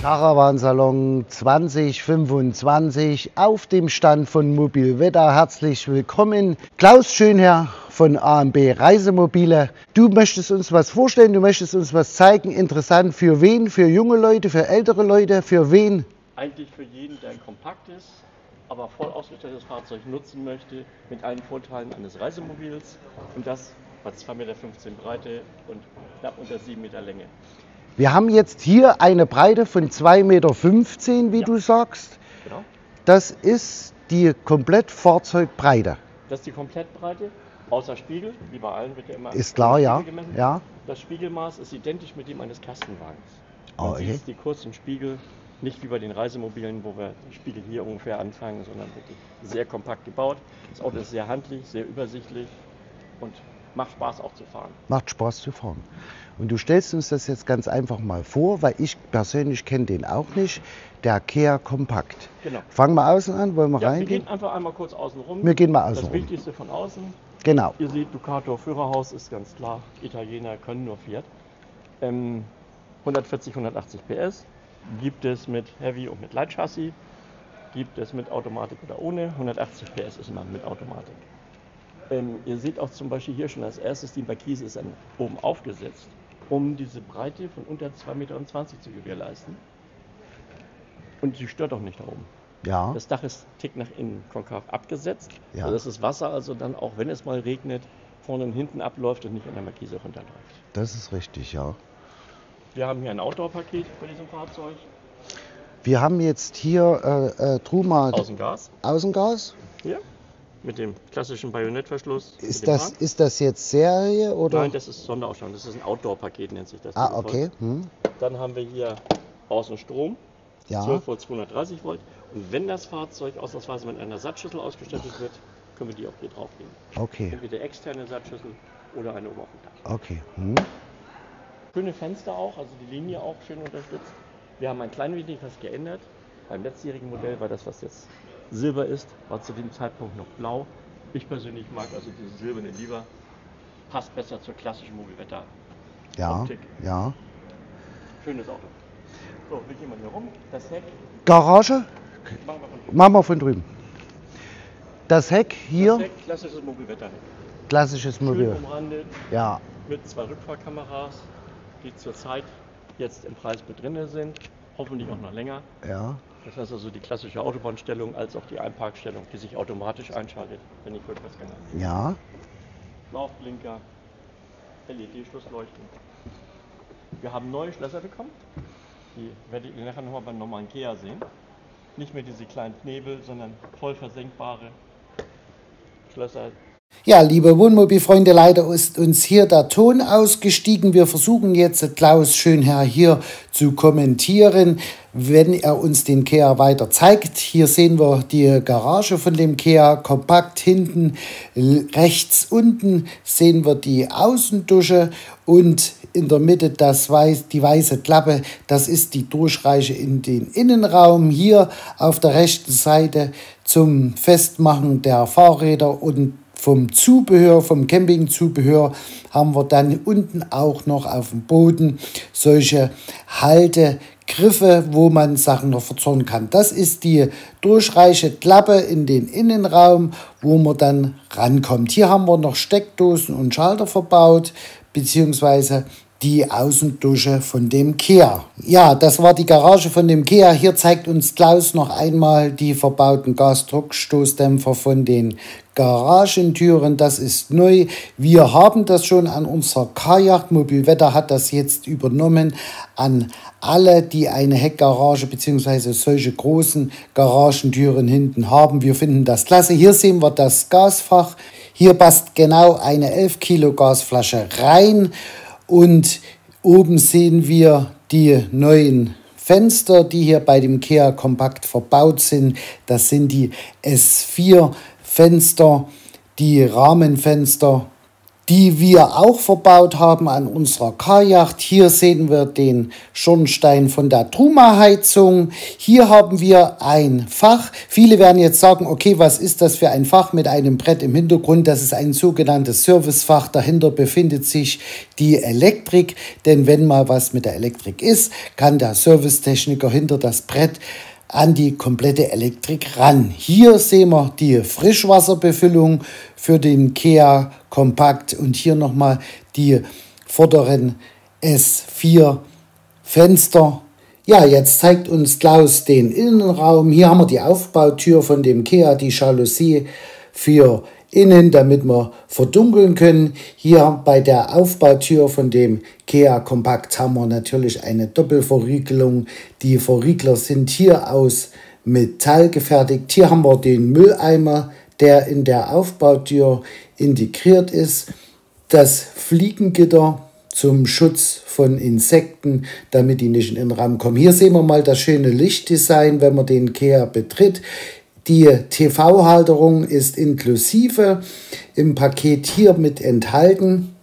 Caravansalon 2025 auf dem Stand von Mobilwetter. Herzlich willkommen. Klaus Schönherr von A&B Reisemobile. Du möchtest uns was vorstellen, du möchtest uns was zeigen. Interessant für wen? Für junge Leute, für ältere Leute, für wen? Eigentlich für jeden, der kompakt ist, aber voll ausgestattetes Fahrzeug nutzen möchte, mit allen Vorteilen eines Reisemobils. Und das bei 2,15 Meter Breite und knapp unter 7 Meter Länge. Wir haben jetzt hier eine Breite von 2,15 Meter, wie du sagst. Genau. Das ist die Komplettfahrzeugbreite. Das ist die Komplettbreite, außer Spiegel, wie bei allen wird ja immer. Ist klar, ja. Ja. Das Spiegelmaß ist identisch mit dem eines Kastenwagens. Oh, okay. Sieht die kurzen Spiegel, nicht wie bei den Reisemobilen, wo wir die Spiegel hier ungefähr anfangen, sondern wirklich sehr kompakt gebaut. Das Auto ist sehr handlich, sehr übersichtlich und macht Spaß auch zu fahren. Macht Spaß zu fahren. Und du stellst uns das jetzt ganz einfach mal vor, weil ich persönlich kenne den auch nicht, der Kia Kompakt. Genau. Fangen wir außen an, wollen wir reingehen? Wir gehen einfach einmal kurz außen rum. Wir gehen mal außen Das rum. Wichtigste von außen. Genau. Ihr seht, Ducato Führerhaus ist ganz klar. Italiener können nur Fiat. 140, 180 PS. Gibt es mit Heavy und mit Light Chassis. Gibt es mit Automatik oder ohne. 180 PS ist immer mit Automatik. Ihr seht auch zum Beispiel hier schon als erstes, die Markise ist oben aufgesetzt, um diese Breite von unter 2,20 Meter zu gewährleisten. Und sie stört auch nicht da oben. Ja. Das Dach ist tick nach innen konkav abgesetzt, Ja. sodass das Wasser also dann auch, wenn es mal regnet, vorne und hinten abläuft und nicht an der Markise runterläuft. Das ist richtig, ja. Wir haben hier ein Outdoor-Paket bei diesem Fahrzeug. Wir haben jetzt hier Truma Außengas. Außengas. Hier. Mit dem klassischen Bajonettverschluss. Ist das jetzt Serie oder? Nein, das ist Sonderausstattung. Das ist ein Outdoor-Paket, nennt sich das. Ah, okay. Dann haben wir hier Außenstrom. Ja. 12 Volt, 230 Volt. Und wenn das Fahrzeug ausnahmsweise mit einer Ersatzschüssel ausgestattet wird, können wir die auch hier drauflegen. Okay. Entweder externe Ersatzschüssel oder eine oben auf dem Dach. Okay. Schöne Fenster auch, also die Linie auch schön unterstützt. Wir haben ein klein wenig was geändert. Beim letztjährigen Modell war das, was jetzt Silber ist, war zu dem Zeitpunkt noch blau. Ich persönlich mag also dieses Silberne lieber. Passt besser zur klassischen Mobilwetter. Ja. Optik. Ja. Schönes Auto. So, wir gehen mal hier rum. Das Heck. Garage? Machen wir von drüben. Machen wir von drüben. Das Heck hier. Das Heck, klassisches Mobilwetterheck. Klassisches Mobil. Schön umrandet. Ja. Mit 2 Rückfahrkameras, die zurzeit jetzt im Preis mit drin sind. Hoffentlich auch noch länger. Ja. Das heißt also die klassische Autobahnstellung als auch die Einparkstellung, die sich automatisch einschaltet, wenn ich rückwärts gehe. Ja. Laufblinker, LED-Schlussleuchten. Wir haben neue Schlösser bekommen. Die werdet ihr nachher nochmal beim normalen Kia sehen. Nicht mehr diese kleinen Knebel, sondern voll versenkbare Schlösser. Ja, liebe Wohnmobilfreunde, leider ist uns hier der Ton ausgestiegen. Wir versuchen jetzt Klaus Schönherr hier zu kommentieren, wenn er uns den Kia weiter zeigt. Hier sehen wir die Garage von dem Kia, kompakt hinten, rechts unten sehen wir die Außendusche und in der Mitte die weiße Klappe, das ist die Durchreiche in den Innenraum. Hier auf der rechten Seite zum Festmachen der Fahrräder und vom Zubehör, vom Campingzubehör haben wir dann unten auch noch auf dem Boden solche Haltegriffe, wo man Sachen noch verzorren kann. Das ist die durchreiche Klappe in den Innenraum, wo man dann rankommt. Hier haben wir noch Steckdosen und Schalter verbaut, beziehungsweise die Außendusche von dem Kia. Ja, das war die Garage von dem Kia. Hier zeigt uns Klaus noch einmal die verbauten Gasdruckstoßdämpfer von den Garagentüren. Das ist neu. Wir haben das schon an unserer Kajak. Mobilwetter hat das jetzt übernommen an alle, die eine Heckgarage bzw. solche großen Garagentüren hinten haben. Wir finden das klasse. Hier sehen wir das Gasfach. Hier passt genau eine 11 Kilo Gasflasche rein. Und oben sehen wir die neuen Fenster, die hier bei dem Kia Kompakt verbaut sind. Das sind die S4 Fenster, die Rahmenfenster, die wir auch verbaut haben an unserer Kajak. Hier sehen wir den Schornstein von der Truma-Heizung. Hier haben wir ein Fach. Viele werden jetzt sagen, okay, was ist das für ein Fach mit einem Brett im Hintergrund? Das ist ein sogenanntes Servicefach. Dahinter befindet sich die Elektrik, denn wenn mal was mit der Elektrik ist, kann der Servicetechniker hinter das Brett an die komplette Elektrik ran. Hier sehen wir die Frischwasserbefüllung für den Kia Compact und hier nochmal die vorderen S4 Fenster. Ja, jetzt zeigt uns Klaus den Innenraum. Hier haben wir die Aufbautür von dem Kia, die Jalousie für innen, damit wir verdunkeln können. Hier bei der Aufbautür von dem Kia Compact haben wir natürlich eine Doppelverriegelung. Die Verriegler sind hier aus Metall gefertigt. Hier haben wir den Mülleimer, der in der Aufbautür integriert ist. Das Fliegengitter zum Schutz von Insekten, damit die nicht in den Innenraum kommen. Hier sehen wir mal das schöne Lichtdesign, wenn man den Kia betritt. Die TV-Halterung ist inklusive im Paket hier mit enthalten.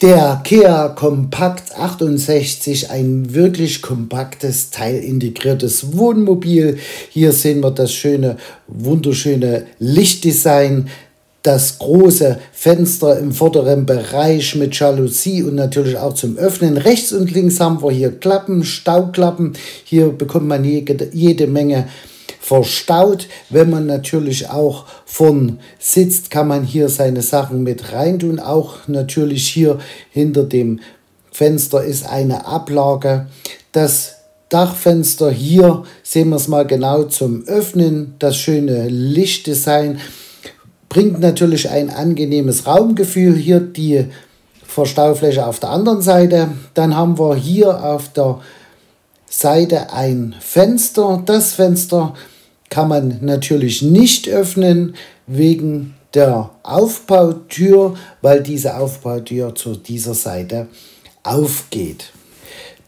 Der Kia Compact 68, ein wirklich kompaktes, teilintegriertes Wohnmobil. Hier sehen wir das schöne, wunderschöne Lichtdesign. Das große Fenster im vorderen Bereich mit Jalousie und natürlich auch zum Öffnen. Rechts und links haben wir hier Klappen, Stauklappen. Hier bekommt man jede Menge verstaut. Wenn man natürlich auch vorn sitzt, kann man hier seine Sachen mit reintun. Auch natürlich hier hinter dem Fenster ist eine Ablage. Das Dachfenster hier sehen wir es mal genau zum Öffnen. Das schöne Lichtdesign bringt natürlich ein angenehmes Raumgefühl. Hier die Verstaufläche auf der anderen Seite. Dann haben wir hier auf der Seite ein Fenster. Das Fenster kann man natürlich nicht öffnen wegen der Aufbautür, weil diese Aufbautür zu dieser Seite aufgeht.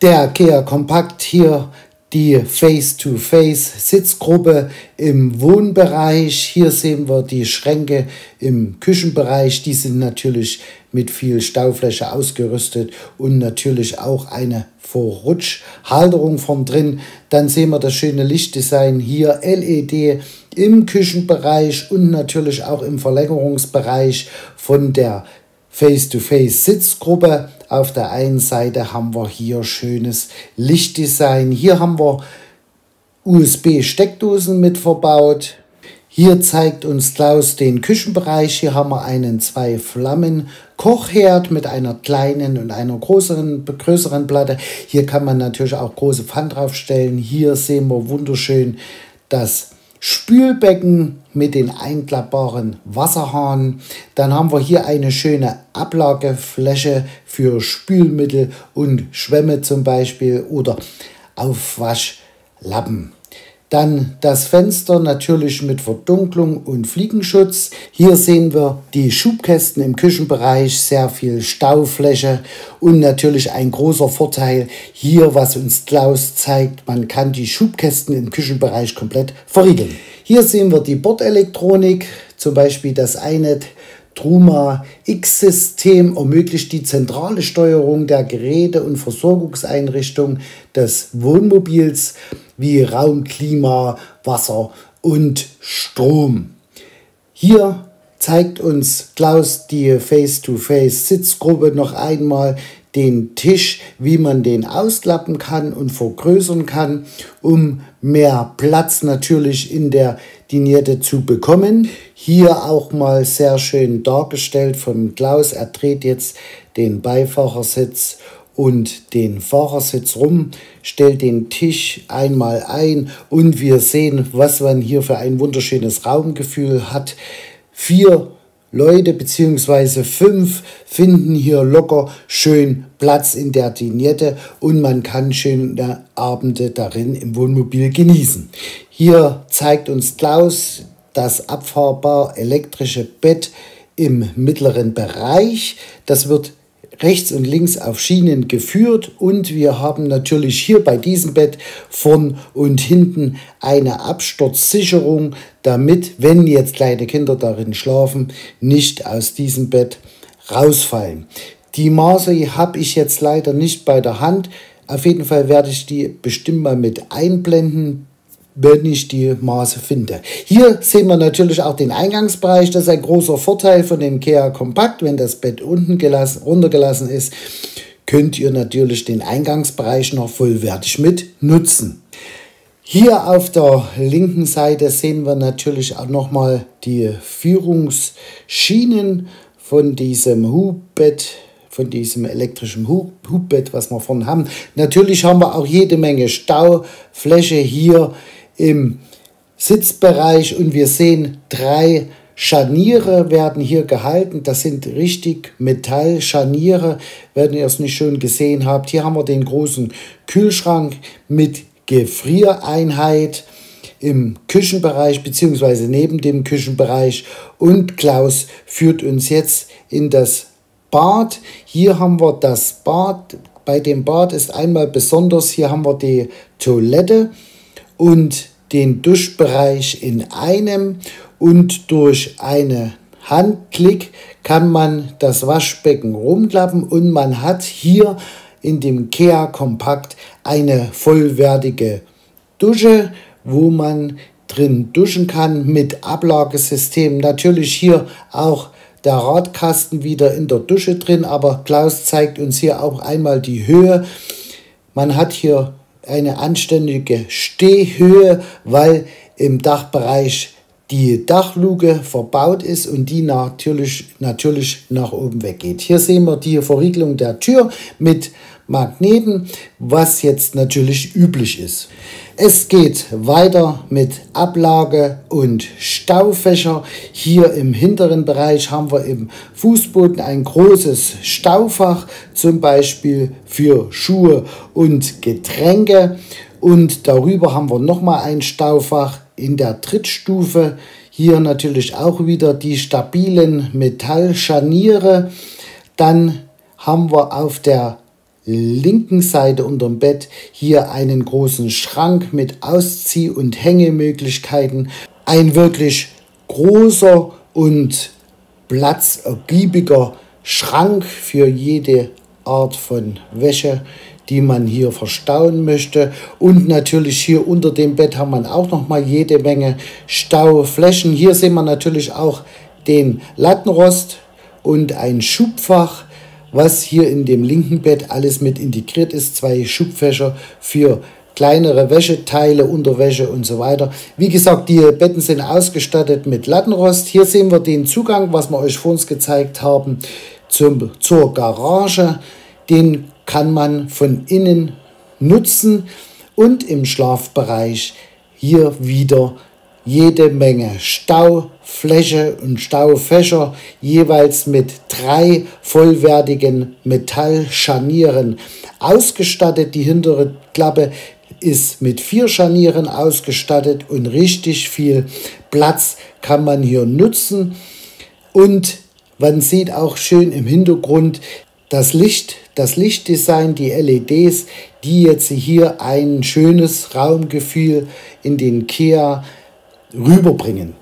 Der Kia Compact hier die Face-to-Face-Sitzgruppe im Wohnbereich. Hier sehen wir die Schränke im Küchenbereich. Die sind natürlich mit viel Staufläche ausgerüstet und natürlich auch eine Vorrutschhalterung von drin. Dann sehen wir das schöne Lichtdesign hier, LED im Küchenbereich und natürlich auch im Verlängerungsbereich von der Face-to-Face-Sitzgruppe. Auf der einen Seite haben wir hier schönes Lichtdesign. Hier haben wir USB-Steckdosen mit verbaut. Hier zeigt uns Klaus den Küchenbereich. Hier haben wir einen 2-Flammen-Kochherd mit einer kleinen und einer größeren Platte. Hier kann man natürlich auch große Pfannen draufstellen. Hier sehen wir wunderschön das Spülbecken mit den einklappbaren Wasserhahn. Dann haben wir hier eine schöne Ablagefläche für Spülmittel und Schwämme zum Beispiel oder Aufwaschlappen. Dann das Fenster natürlich mit Verdunklung und Fliegenschutz. Hier sehen wir die Schubkästen im Küchenbereich, sehr viel Staufläche und natürlich ein großer Vorteil hier, was uns Klaus zeigt, man kann die Schubkästen im Küchenbereich komplett verriegeln. Hier sehen wir die Bordelektronik, zum Beispiel das iNet Truma X-System ermöglicht die zentrale Steuerung der Geräte und Versorgungseinrichtungen des Wohnmobils wie Raum, Klima, Wasser und Strom. Hier zeigt uns Klaus die Face-to-Face-Sitzgruppe noch einmal den Tisch, wie man den ausklappen kann und vergrößern kann, um mehr Platz natürlich in der Dinette zu bekommen. Hier auch mal sehr schön dargestellt von Klaus. Er dreht jetzt den Beifahrersitz und den Fahrersitz rum, stellt den Tisch einmal ein und wir sehen, was man hier für ein wunderschönes Raumgefühl hat. 4 Leute bzw. 5 finden hier locker schön Platz in der Dinette und man kann schöne Abende darin im Wohnmobil genießen. Hier zeigt uns Klaus das abfahrbar elektrische Bett im mittleren Bereich. Das wird rechts und links auf Schienen geführt und wir haben natürlich hier bei diesem Bett vorn und hinten eine Absturzsicherung, damit, wenn jetzt kleine Kinder darin schlafen, nicht aus diesem Bett rausfallen. Die Maße habe ich jetzt leider nicht bei der Hand. Auf jeden Fall werde ich die bestimmt mal mit einblenden, wenn ich die Maße finde. Hier sehen wir natürlich auch den Eingangsbereich. Das ist ein großer Vorteil von dem Kea Compact. Wenn das Bett runtergelassen ist, könnt ihr natürlich den Eingangsbereich noch vollwertig mit nutzen. Hier auf der linken Seite sehen wir natürlich auch nochmal die Führungsschienen von diesem Hubbett, von diesem elektrischen Hubbett, was wir vorne haben. Natürlich haben wir auch jede Menge Staufläche hier im Sitzbereich und wir sehen 3 Scharniere werden hier gehalten. Das sind richtig Metallscharniere, wenn ihr es nicht schon gesehen habt. Hier haben wir den großen Kühlschrank mit Gefriereinheit im Küchenbereich bzw. neben dem Küchenbereich. Und Klaus führt uns jetzt in das Bad. Hier haben wir das Bad. Bei dem Bad ist einmal besonders, hier haben wir die Toilette und den Duschbereich in einem, und durch einen Handklick kann man das Waschbecken rumklappen und man hat hier in dem Kea Compact eine vollwertige Dusche, wo man drin duschen kann mit Ablagesystem. Natürlich hier auch der Radkasten wieder in der Dusche drin, aber Klaus zeigt uns hier auch einmal die Höhe. Man hat hier eine anständige Stehhöhe, weil im Dachbereich die Dachluke verbaut ist und die natürlich nach oben weggeht. Hier sehen wir die Verriegelung der Tür mit Magneten, was jetzt natürlich üblich ist. Es geht weiter mit Ablage und Staufächer. Hier im hinteren Bereich haben wir im Fußboden ein großes Staufach, zum Beispiel für Schuhe und Getränke. Und darüber haben wir nochmal ein Staufach in der Trittstufe. Hier natürlich auch wieder die stabilen Metallscharniere. Dann haben wir auf der linken Seite unterm Bett hier einen großen Schrank mit Auszieh- und Hängemöglichkeiten. Ein wirklich großer und platzergiebiger Schrank für jede Art von Wäsche, die man hier verstauen möchte. Und natürlich hier unter dem Bett haben wir auch noch mal jede Menge Stauflächen. Hier sehen wir natürlich auch den Lattenrost und ein Schubfach, was hier in dem linken Bett alles mit integriert ist. 2 Schubfächer für kleinere Wäscheteile, Unterwäsche und so weiter. Wie gesagt, die Betten sind ausgestattet mit Lattenrost. Hier sehen wir den Zugang, was wir euch vor uns gezeigt haben, zur Garage. Den kann man von innen nutzen und im Schlafbereich hier wieder jede Menge Staufläche und Staufächer, jeweils mit 3 vollwertigen Metallscharnieren ausgestattet. Die hintere Klappe ist mit 4 Scharnieren ausgestattet und richtig viel Platz kann man hier nutzen. Und man sieht auch schön im Hintergrund das Lichtdesign, die LEDs, die jetzt hier ein schönes Raumgefühl in den Kea rüberbringen.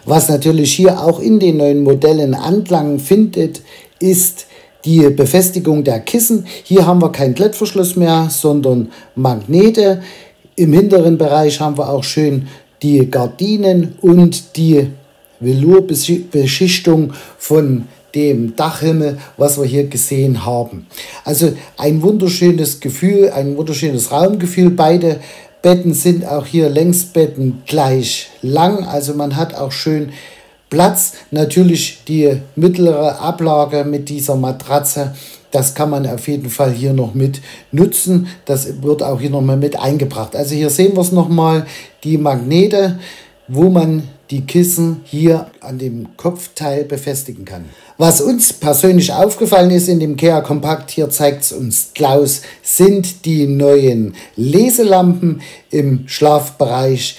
Was natürlich hier auch in den neuen Modellen Anklang findet, ist die Befestigung der Kissen. Hier haben wir keinen Klettverschluss mehr, sondern Magnete. Im hinteren Bereich haben wir auch schön die Gardinen und die Velourbeschichtung von dem Dachhimmel, was wir hier gesehen haben. Also ein wunderschönes Gefühl, ein wunderschönes Raumgefühl. Beide Betten sind auch hier Längsbetten gleich lang, also man hat auch schön Platz. Natürlich die mittlere Ablage mit dieser Matratze, das kann man auf jeden Fall hier noch mit nutzen. Das wird auch hier nochmal mit eingebracht. Also hier sehen wir es nochmal, die Magnete, wo man die Kissen hier an dem Kopfteil befestigen kann. Was uns persönlich aufgefallen ist in dem Kea Compact, hier zeigt es uns Klaus, sind die neuen Leselampen im Schlafbereich.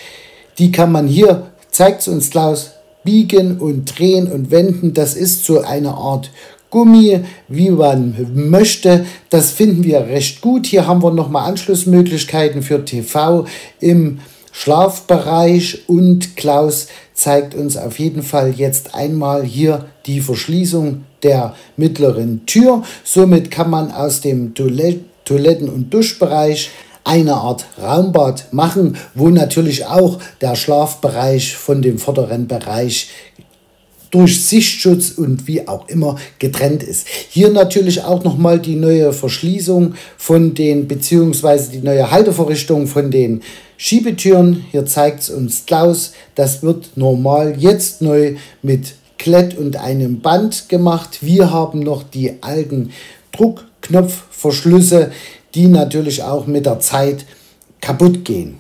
Die kann man hier, zeigt es uns Klaus, biegen und drehen und wenden. Das ist so eine Art Gummi, wie man möchte. Das finden wir recht gut. Hier haben wir nochmal Anschlussmöglichkeiten für TV im Schlafbereich und Klaus zeigt uns auf jeden Fall jetzt einmal hier die Verschließung der mittleren Tür. Somit kann man aus dem Toiletten- und Duschbereich eine Art Raumbad machen, wo natürlich auch der Schlafbereich von dem vorderen Bereich durch Sichtschutz und wie auch immer getrennt ist. Hier natürlich auch nochmal die neue Verschließung von den, beziehungsweise die neue Haltevorrichtung von den Schiebetüren. Hier zeigt es uns Klaus, das wird normal jetzt neu mit Klett und einem Band gemacht. Wir haben noch die alten Druckknopfverschlüsse, die natürlich auch mit der Zeit kaputt gehen.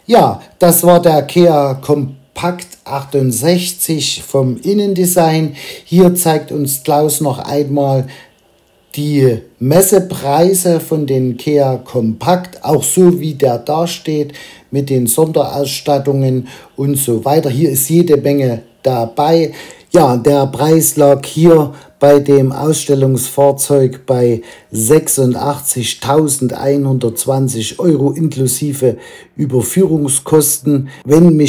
Ja, das war der Kea Kompakt 68 vom Innendesign. Hier zeigt uns Klaus noch einmal die Messepreise von den Kea Kompakt, auch so wie der da steht, mit den Sonderausstattungen und so weiter. Hier ist jede Menge dabei. Ja, der Preis lag hier bei dem Ausstellungsfahrzeug bei 86.120 € inklusive Überführungskosten. Wenn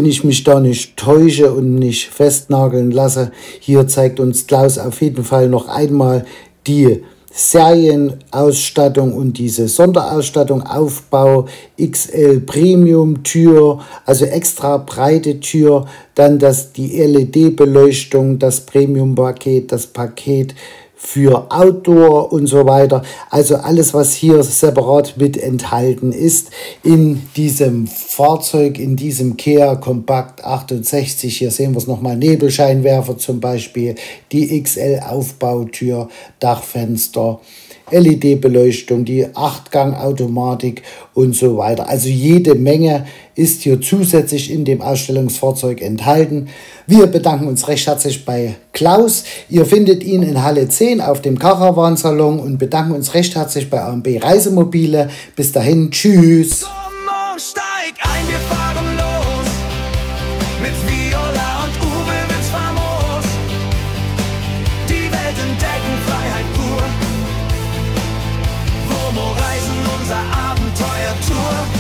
ich mich da nicht täusche und nicht festnageln lasse, hier zeigt uns Klaus auf jeden Fall noch einmal die Serienausstattung und diese Sonderausstattung, Aufbau, XL Premium Tür, also extra breite Tür, dann die LED-Beleuchtung, das Premium-Paket, das Paket für Outdoor und so weiter. Also alles, was hier separat mit enthalten ist in diesem Fahrzeug, in diesem Kea Kompakt 68. Hier sehen wir es nochmal, Nebelscheinwerfer zum Beispiel, die XL-Aufbautür, Dachfenster, LED-Beleuchtung, die 8-Gang-Automatik und so weiter. Also jede Menge ist hier zusätzlich in dem Ausstellungsfahrzeug enthalten. Wir bedanken uns recht herzlich bei Klaus. Ihr findet ihn in Halle 10 auf dem Caravan-Salon und bedanken uns recht herzlich bei A&B Reisemobile. Bis dahin, tschüss. Steig ein, wir fahren los. Mit Viola und Uwe wird's famos. Die Welt entdecken, Freiheit pur. Womo Reisen, unser Abenteuertour.